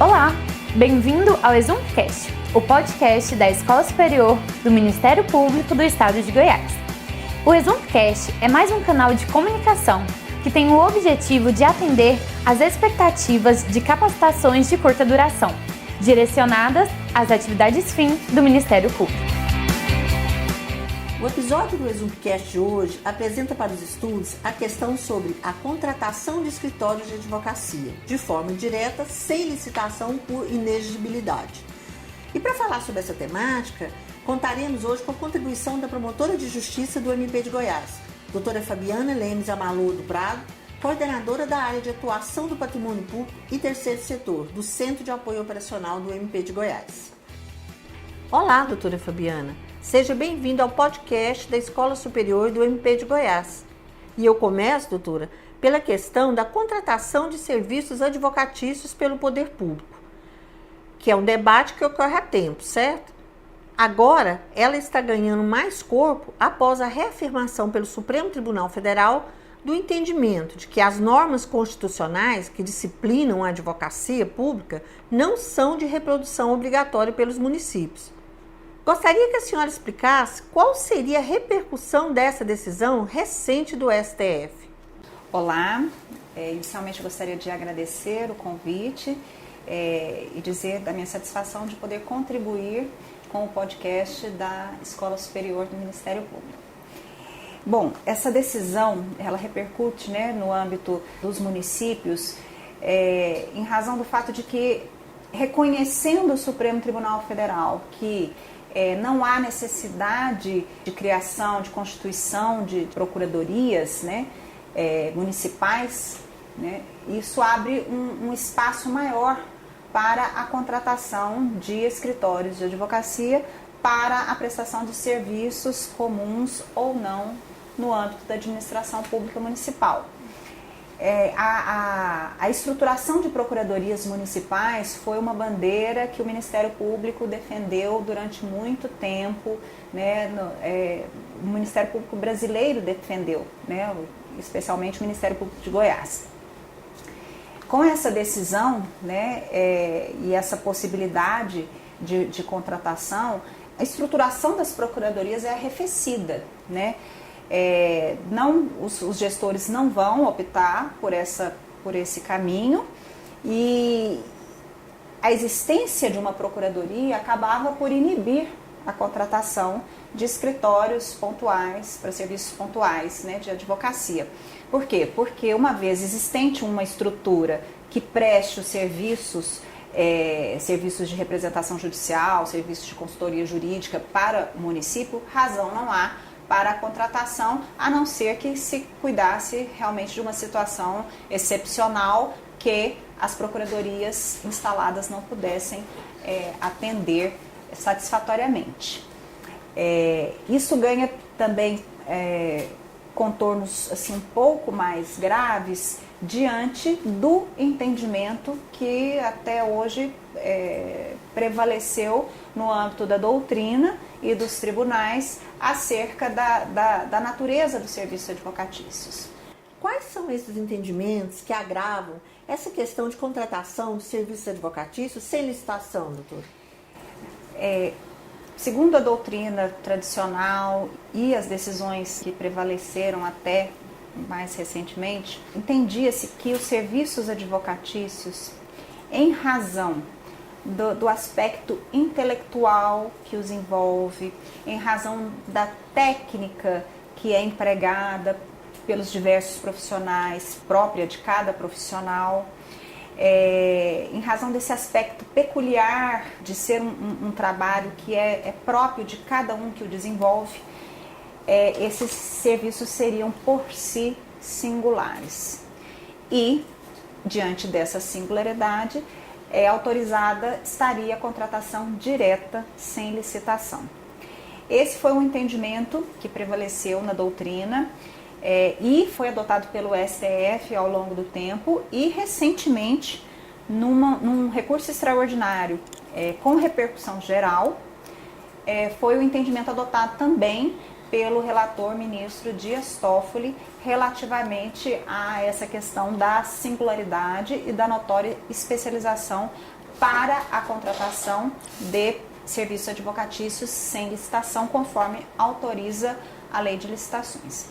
Olá, bem-vindo ao ExumCast, o podcast da Escola Superior do Ministério Público do Estado de Goiás. O ExumCast é mais um canal de comunicação que tem o objetivo de atender às expectativas de capacitações de curta duração, direcionadas às atividades fim do Ministério Público. O episódio do ExumCast de hoje apresenta para os estudos a questão sobre a contratação de escritórios de advocacia, de forma direta, sem licitação por inexigibilidade. E para falar sobre essa temática, contaremos hoje com a contribuição da promotora de justiça do MP de Goiás, doutora Fabiana Lemes Amalô do Prado, coordenadora da área de atuação do patrimônio público e terceiro setor, do Centro de Apoio Operacional do MP de Goiás. Olá, doutora Fabiana. Seja bem-vindo ao podcast da Escola Superior do MP de Goiás. E eu começo, doutora, pela questão da contratação de serviços advocatícios pelo poder público, que é um debate que ocorre há tempo, certo? Agora, ela está ganhando mais corpo após a reafirmação pelo Supremo Tribunal Federal do entendimento de que as normas constitucionais que disciplinam a advocacia pública não são de reprodução obrigatória pelos municípios. Gostaria que a senhora explicasse qual seria a repercussão dessa decisão recente do STF. Olá, inicialmente gostaria de agradecer o convite e dizer da minha satisfação de poder contribuir com o podcast da Escola Superior do Ministério Público. Bom, essa decisão, ela repercute, no âmbito dos municípios em razão do fato de que, reconhecendo o Supremo Tribunal Federal que não há necessidade de criação, de constituição de procuradorias municipais, isso abre um espaço maior para a contratação de escritórios de advocacia para a prestação de serviços comuns ou não no âmbito da administração pública municipal. A estruturação de procuradorias municipais foi uma bandeira que o Ministério Público defendeu durante muito tempo, o Ministério Público brasileiro defendeu, especialmente o Ministério Público de Goiás. Com essa decisão e essa possibilidade de contratação, a estruturação das procuradorias é arrefecida, os gestores não vão optar por esse caminho e a existência de uma procuradoria acabava por inibir a contratação de escritórios pontuais, para serviços pontuais de advocacia. Por quê? Porque uma vez existente uma estrutura que preste os serviços de representação judicial, serviços de consultoria jurídica para o município, razão não há para a contratação, a não ser que se cuidasse realmente de uma situação excepcional que as procuradorias instaladas não pudessem atender satisfatoriamente. Isso ganha também contornos assim, um pouco mais graves diante do entendimento que até hoje prevaleceu no âmbito da doutrina e dos tribunais acerca da natureza dos serviços advocatícios. Quais são esses entendimentos que agravam essa questão de contratação de serviços advocatícios sem licitação, doutor? Segundo a doutrina tradicional e as decisões que prevaleceram até mais recentemente, entendia-se que os serviços advocatícios, em razão do aspecto intelectual que os envolve, em razão da técnica que é empregada pelos diversos profissionais, própria de cada profissional, em razão desse aspecto peculiar de ser um trabalho que é próprio de cada um que o desenvolve, esses serviços seriam por si singulares. E, diante dessa singularidade, autorizada estaria a contratação direta sem licitação. Esse foi um entendimento que prevaleceu na doutrina e foi adotado pelo STF ao longo do tempo e recentemente num recurso extraordinário com repercussão geral foi o entendimento adotado também pelo relator ministro Dias Toffoli relativamente a essa questão da singularidade e da notória especialização para a contratação de serviços advocatícios sem licitação, conforme autoriza a lei de licitações.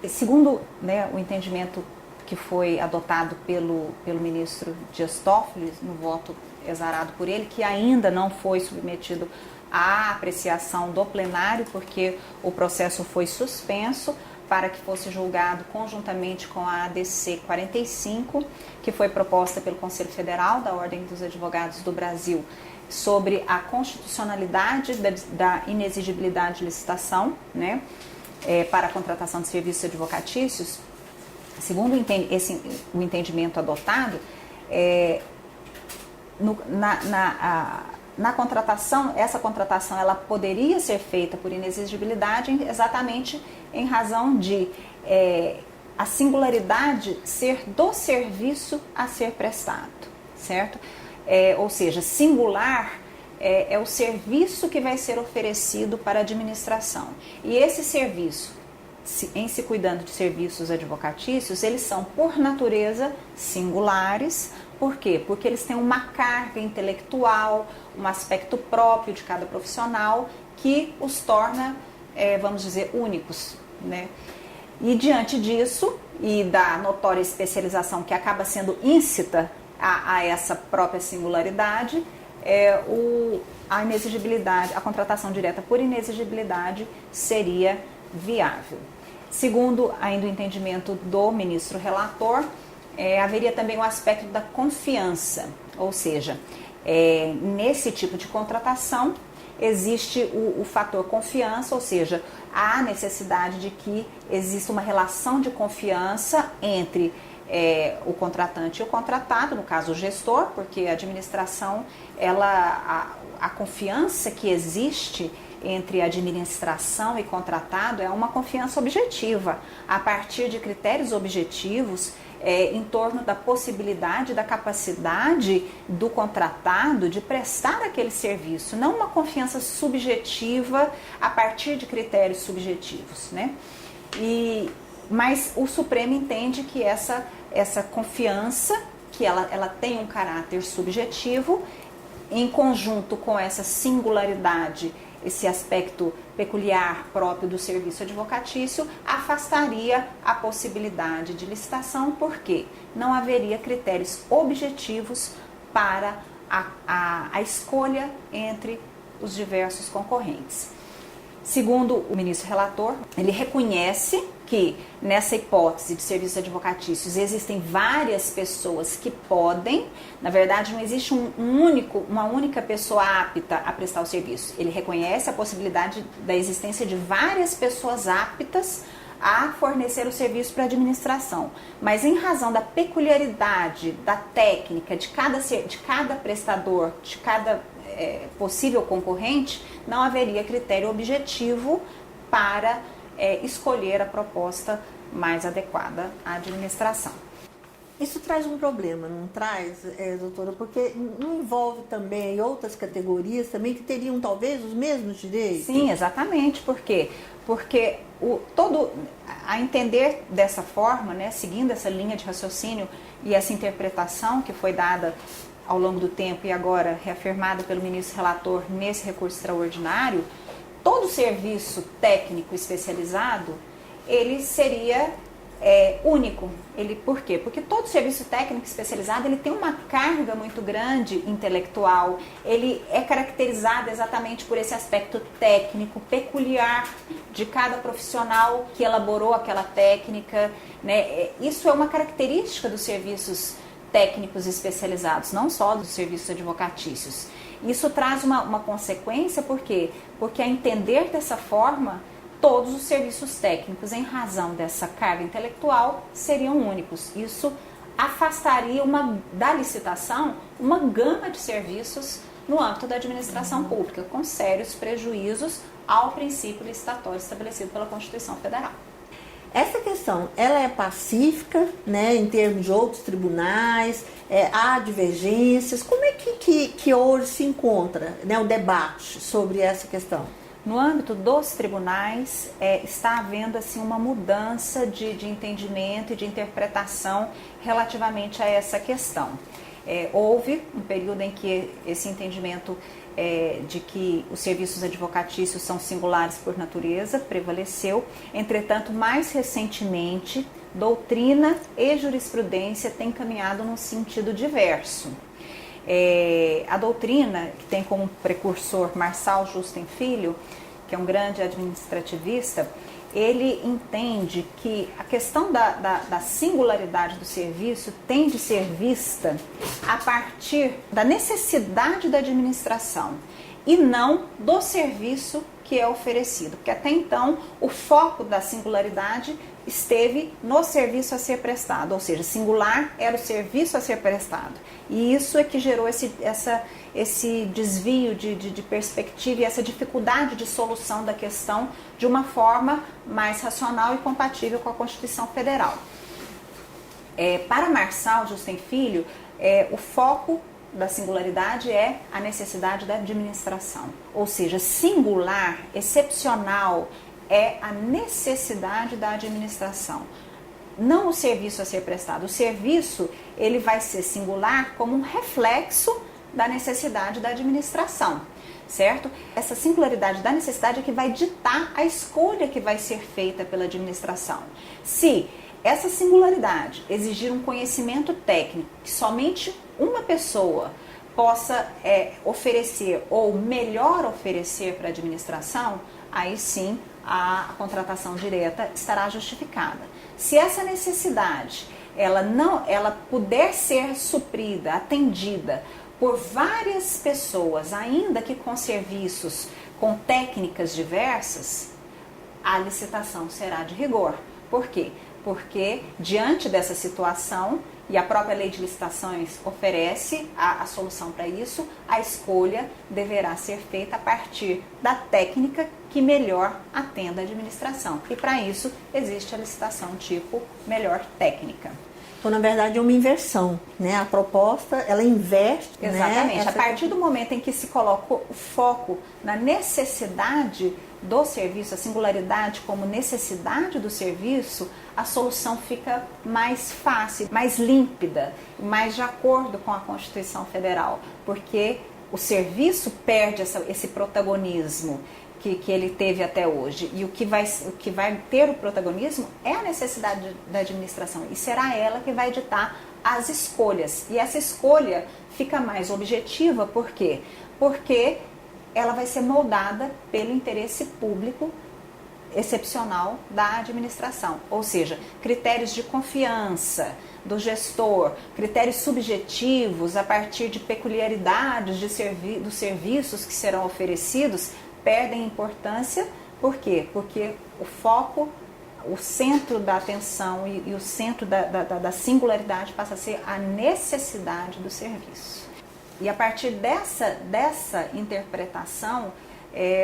Segundo, né, o entendimento que foi adotado pelo ministro Dias Toffoli, no voto exarado por ele, que ainda não foi submetido à apreciação do plenário, porque o processo foi suspenso para que fosse julgado conjuntamente com a ADC 45, que foi proposta pelo Conselho Federal da Ordem dos Advogados do Brasil, sobre a constitucionalidade da inexigibilidade de licitação, né, para a contratação de serviços advocatícios. Segundo o entendimento adotado, na contratação, essa contratação ela poderia ser feita por inexigibilidade exatamente em razão de a singularidade ser do serviço a ser prestado, certo? Ou seja, singular é o serviço que vai ser oferecido para a administração. E esse serviço, em se cuidando de serviços advocatícios, eles são, por natureza, singulares. Por quê? Porque eles têm uma carga intelectual, um aspecto próprio de cada profissional que os torna, vamos dizer, únicos, né? E diante disso, e da notória especialização que acaba sendo íncita a essa própria singularidade, a inexigibilidade, a contratação direta por inexigibilidade seria viável. Segundo ainda o entendimento do ministro relator, haveria também o aspecto da confiança, ou seja, nesse tipo de contratação existe o fator confiança, ou seja, há necessidade de que exista uma relação de confiança entre o contratante e o contratado, no caso o gestor, porque a administração, a confiança que existe entre administração e contratado é uma confiança objetiva, a partir de critérios objetivos em torno da possibilidade, da capacidade do contratado de prestar aquele serviço, não uma confiança subjetiva a partir de critérios subjetivos, né? Mas o Supremo entende que essa confiança, que ela tem um caráter subjetivo, em conjunto com essa singularidade, esse aspecto peculiar próprio do serviço advocatício, afastaria a possibilidade de licitação, porque não haveria critérios objetivos para a escolha entre os diversos concorrentes. Segundo o ministro relator, ele reconhece que nessa hipótese de serviços advocatícios existem várias pessoas que podem, na verdade não existe uma única pessoa apta a prestar o serviço. Ele reconhece a possibilidade da existência de várias pessoas aptas a fornecer o serviço para a administração, mas em razão da peculiaridade da técnica de cada prestador, de cada possível concorrente, não haveria critério objetivo para escolher a proposta mais adequada à administração. Isso traz um problema, não traz, doutora? Porque não envolve também outras categorias também que teriam talvez os mesmos direitos? Sim, exatamente. Por quê? Porque a entender dessa forma, né, seguindo essa linha de raciocínio e essa interpretação que foi dada ao longo do tempo e agora reafirmada pelo ministro relator nesse recurso extraordinário, todo serviço técnico especializado, ele seria único. Por quê? Porque todo serviço técnico especializado ele tem uma carga muito grande intelectual, ele é caracterizado exatamente por esse aspecto técnico peculiar de cada profissional que elaborou aquela técnica, né? Isso é uma característica dos serviços técnicos especializados, não só dos serviços advocatícios. Isso traz uma consequência, por quê? Porque a entender dessa forma, todos os serviços técnicos, em razão dessa carga intelectual, seriam únicos. Isso afastaria da licitação uma gama de serviços no âmbito da administração pública, com sérios prejuízos ao princípio licitatório estabelecido pela Constituição Federal. Essa questão, ela é pacífica, né, em termos de outros tribunais, há divergências. Como é que hoje se encontra, né, o debate sobre essa questão? No âmbito dos tribunais, está havendo assim, uma mudança de entendimento e de interpretação relativamente a essa questão. Houve um período em que esse entendimento de que os serviços advocatícios são singulares por natureza prevaleceu. Entretanto, mais recentemente, doutrina e jurisprudência têm caminhado num sentido diverso. A doutrina, que tem como precursor Marçal Justem Filho, que é um grande administrativista, ele entende que a questão da singularidade do serviço tem de ser vista a partir da necessidade da administração e não do serviço que é oferecido, porque até então o foco da singularidade esteve no serviço a ser prestado, ou seja, singular era o serviço a ser prestado. E isso é que gerou esse desvio de perspectiva e essa dificuldade de solução da questão de uma forma mais racional e compatível com a Constituição Federal. Para Marçal Justem Filho, o foco da singularidade é a necessidade da administração, ou seja, singular, excepcional, é a necessidade da administração, não o serviço a ser prestado. O serviço ele vai ser singular como um reflexo da necessidade da administração, certo? Essa singularidade da necessidade é que vai ditar a escolha que vai ser feita pela administração. Se essa singularidade exigir um conhecimento técnico que somente uma pessoa possa oferecer ou melhor oferecer para a administração, aí sim a contratação direta estará justificada. Se essa necessidade ela puder ser suprida, atendida por várias pessoas, ainda que com serviços com técnicas diversas, a licitação será de rigor. Por quê? Porque diante dessa situação, e a própria lei de licitações oferece a solução para isso, a escolha deverá ser feita a partir da técnica que melhor atenda a administração. E para isso existe a licitação tipo melhor técnica. Então, na verdade, é uma inversão, né? A proposta, ela inverte, exatamente, né? A partir do momento em que se coloca o foco na necessidade do serviço, a singularidade como necessidade do serviço, a solução fica mais fácil, mais límpida, mais de acordo com a Constituição Federal, porque o serviço perde esse protagonismo que ele teve até hoje. E o que vai ter o protagonismo é a necessidade da administração, e será ela que vai ditar as escolhas. E essa escolha fica mais objetiva, por quê? Porque ela vai ser moldada pelo interesse público excepcional da administração, ou seja, critérios de confiança do gestor, critérios subjetivos a partir de peculiaridades dos serviços que serão oferecidos perdem importância. Por quê? Porque o foco, o centro da atenção e o centro da singularidade passa a ser a necessidade do serviço. E a partir dessa interpretação,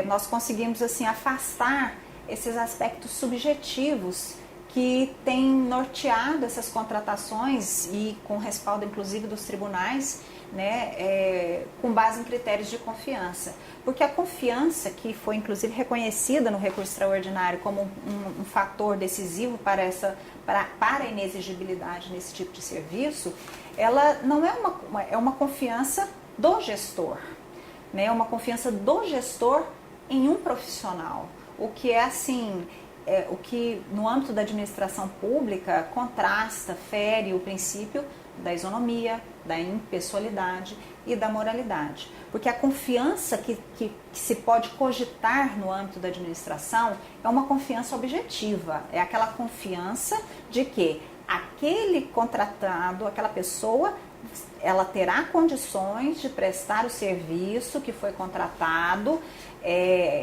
nós conseguimos assim afastar esses aspectos subjetivos que têm norteado essas contratações e com respaldo inclusive dos tribunais, né, com base em critérios de confiança. Porque a confiança, que foi inclusive reconhecida no recurso extraordinário como um fator decisivo para a inexigibilidade nesse tipo de serviço, ela não é uma confiança do gestor, né, é uma confiança do gestor em um profissional, o que é assim, o que no âmbito da administração pública contrasta, fere o princípio da isonomia, da impessoalidade e da moralidade. Porque a confiança que se pode cogitar no âmbito da administração é uma confiança objetiva, é aquela confiança de que aquele contratado, aquela pessoa, ela terá condições de prestar o serviço que foi contratado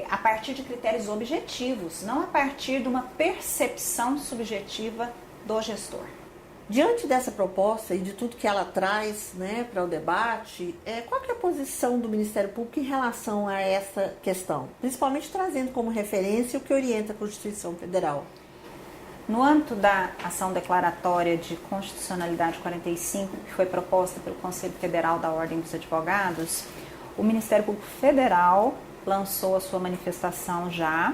a partir de critérios objetivos, não a partir de uma percepção subjetiva do gestor. Diante dessa proposta e de tudo que ela traz, né, para o debate, qual que é a posição do Ministério Público em relação a essa questão? Principalmente trazendo como referência o que orienta a Constituição Federal. No âmbito da ação declaratória de constitucionalidade 45, que foi proposta pelo Conselho Federal da Ordem dos Advogados, o Ministério Público Federal lançou a sua manifestação já,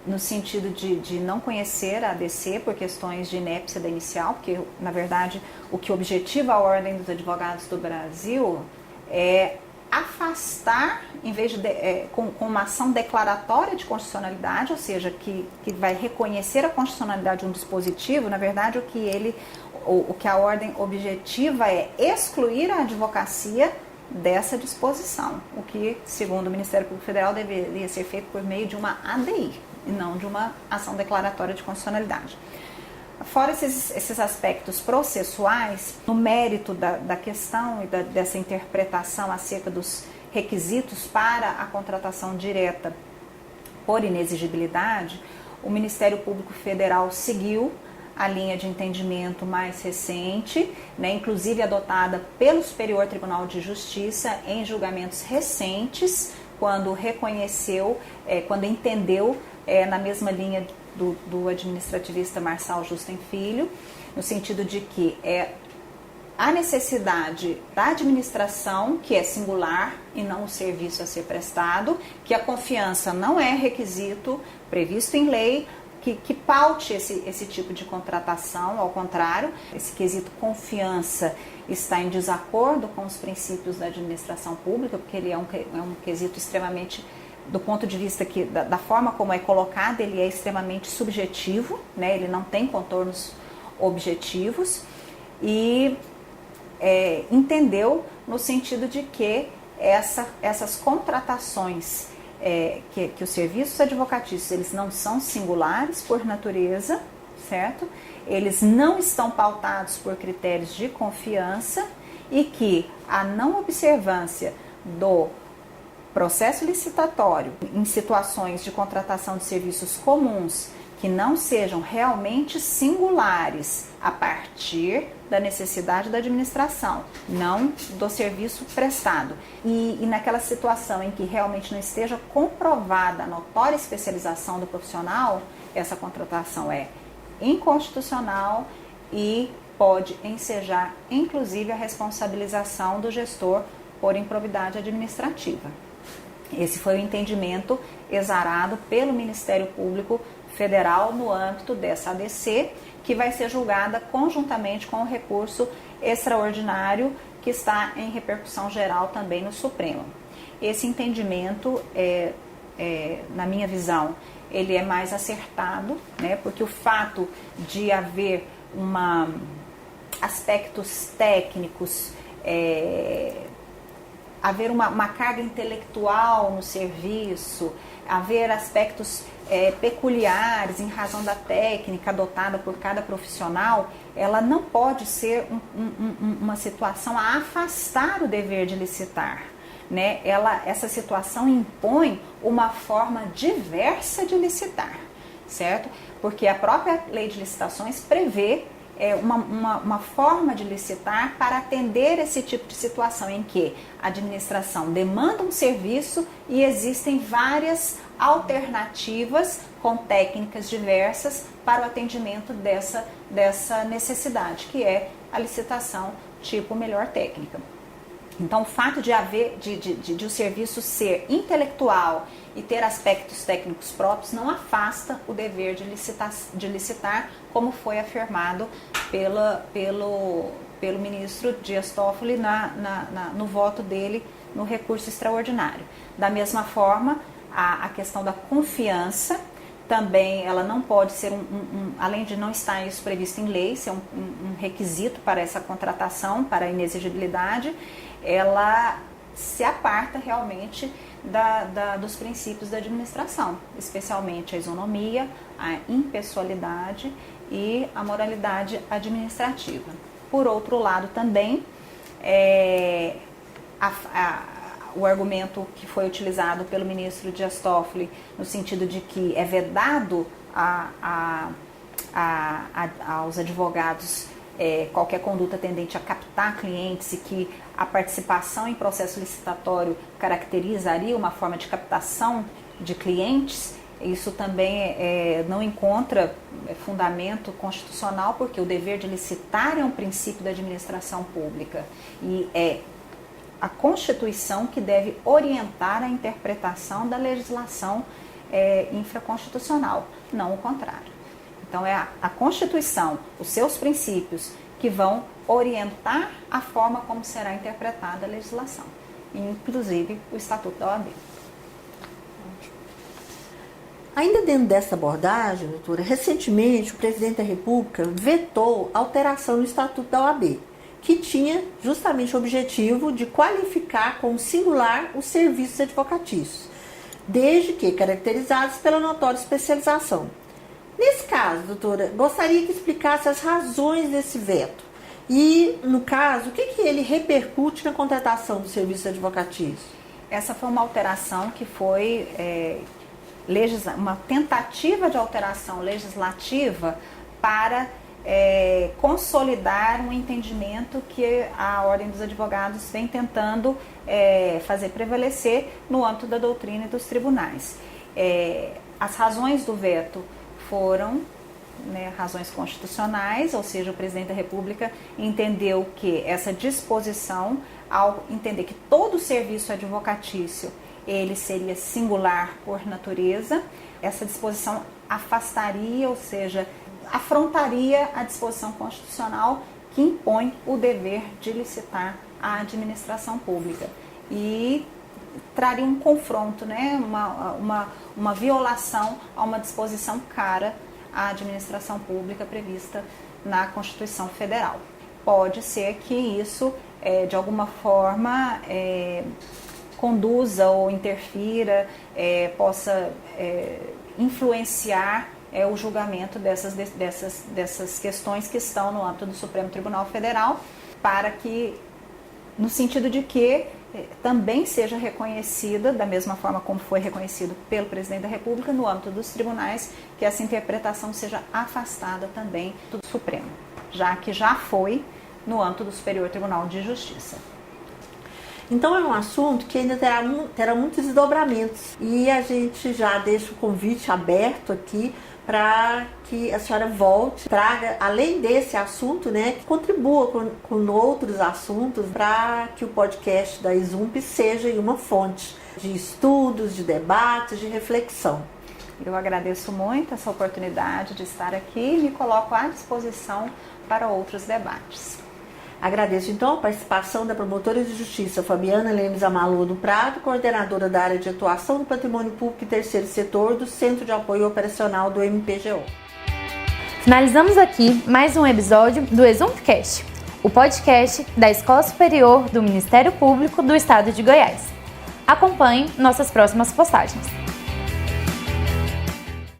no sentido de não conhecer a ADC por questões de inépcia da inicial, porque, na verdade, o que objetiva a Ordem dos Advogados do Brasil é afastar, em vez de com uma ação declaratória de constitucionalidade, ou seja, que vai reconhecer a constitucionalidade de um dispositivo, na verdade, o que a ordem objetiva é excluir a advocacia dessa disposição, o que, segundo o Ministério Público Federal, deveria ser feito por meio de uma ADI e não de uma ação declaratória de constitucionalidade. Fora esses aspectos processuais, no mérito da questão e dessa interpretação acerca dos requisitos para a contratação direta por inexigibilidade, o Ministério Público Federal seguiu a linha de entendimento mais recente, né, inclusive adotada pelo Superior Tribunal de Justiça em julgamentos recentes, quando reconheceu, quando entendeu, na mesma linha do administrativista Marçal Justem Filho, no sentido de que a necessidade da administração, que é singular e não o serviço a ser prestado, que a confiança não é requisito previsto em lei, que paute esse tipo de contratação. Ao contrário, esse quesito confiança está em desacordo com os princípios da administração pública, porque ele é um quesito extremamente, do ponto de vista da forma como é colocado, ele é extremamente subjetivo, né? Ele não tem contornos objetivos, e entendeu no sentido de que essas contratações, que os serviços advocatícios, eles não são singulares por natureza, certo? Eles não estão pautados por critérios de confiança, e que a não observância do processo licitatório em situações de contratação de serviços comuns que não sejam realmente singulares a partir da necessidade da administração, não do serviço prestado. E naquela situação em que realmente não esteja comprovada a notória especialização do profissional, essa contratação é inconstitucional e pode ensejar, inclusive, a responsabilização do gestor por improbidade administrativa. Esse foi o entendimento exarado pelo Ministério Público Federal no âmbito dessa ADC, que vai ser julgada conjuntamente com o recurso extraordinário que está em repercussão geral também no Supremo. Esse entendimento, na minha visão, ele é mais acertado, né, porque o fato de haver aspectos técnicos, haver uma carga intelectual no serviço, haver aspectos peculiares em razão da técnica adotada por cada profissional, ela não pode ser uma situação a afastar o dever de licitar, né? Essa situação impõe uma forma diversa de licitar, certo? Porque a própria lei de licitações prevê uma forma de licitar para atender esse tipo de situação em que a administração demanda um serviço e existem várias alternativas com técnicas diversas para o atendimento dessa necessidade, que é a licitação tipo melhor técnica. Então, o fato de o serviço ser intelectual e ter aspectos técnicos próprios não afasta o dever de licitar, como foi afirmado pelo ministro Dias Toffoli no voto dele no recurso extraordinário. Da mesma forma, a questão da confiança também, ela não pode ser além de não estar isso previsto em lei, ser um requisito para essa contratação, para a inexigibilidade, ela se aparta realmente dos princípios da administração, especialmente a isonomia, a impessoalidade e a moralidade administrativa. Por outro lado também, o argumento que foi utilizado pelo ministro Dias Toffoli, no sentido de que é vedado aos advogados qualquer conduta tendente a captar clientes, e que a participação em processo licitatório caracterizaria uma forma de captação de clientes, isso também não encontra fundamento constitucional, porque o dever de licitar é um princípio da administração pública e é a Constituição que deve orientar a interpretação da legislação infraconstitucional, não o contrário. Então é a Constituição, os seus princípios, que vão orientar a forma como será interpretada a legislação, inclusive o Estatuto da OAB. Ainda dentro dessa abordagem, doutora, recentemente o presidente da República vetou a alteração no Estatuto da OAB, que tinha justamente o objetivo de qualificar como singular os serviços advocatícios, desde que caracterizados pela notória especialização. Nesse caso, doutora, gostaria que explicasse as razões desse veto e, no caso, o que ele repercute na contratação do serviço advocatício. Essa foi uma alteração que foi uma tentativa de alteração legislativa para consolidar um entendimento que a Ordem dos Advogados vem tentando fazer prevalecer no âmbito da doutrina e dos tribunais. As razões do veto foram razões constitucionais, ou seja, o presidente da República entendeu que essa disposição, ao entender que todo serviço advocatício ele seria singular por natureza, essa disposição afastaria, ou seja, afrontaria a disposição constitucional que impõe o dever de licitar a administração pública e traria um confronto, uma violação a uma disposição cara à administração pública prevista na Constituição Federal. Pode ser que isso, de alguma forma, conduza ou interfira, possa influenciar o julgamento dessas questões que estão no âmbito do Supremo Tribunal Federal, para que, no sentido de que também seja reconhecida, da mesma forma como foi reconhecido pelo presidente da República, no âmbito dos tribunais, que essa interpretação seja afastada também do Supremo, já que já foi no âmbito do Superior Tribunal de Justiça. Então é um assunto que ainda terá muitos desdobramentos e a gente já deixa o convite aberto aqui para que a senhora volte, traga, além desse assunto, que contribua com outros assuntos para que o podcast da Exump seja uma fonte de estudos, de debates, de reflexão. Eu agradeço muito essa oportunidade de estar aqui e me coloco à disposição para outros debates. Agradeço então a participação da promotora de justiça Fabiana Lemes Amalua do Prado, coordenadora da área de atuação do patrimônio público e terceiro setor do Centro de Apoio Operacional do MPGO. Finalizamos aqui mais um episódio do ExumpCast, o podcast da Escola Superior do Ministério Público do Estado de Goiás. Acompanhe nossas próximas postagens.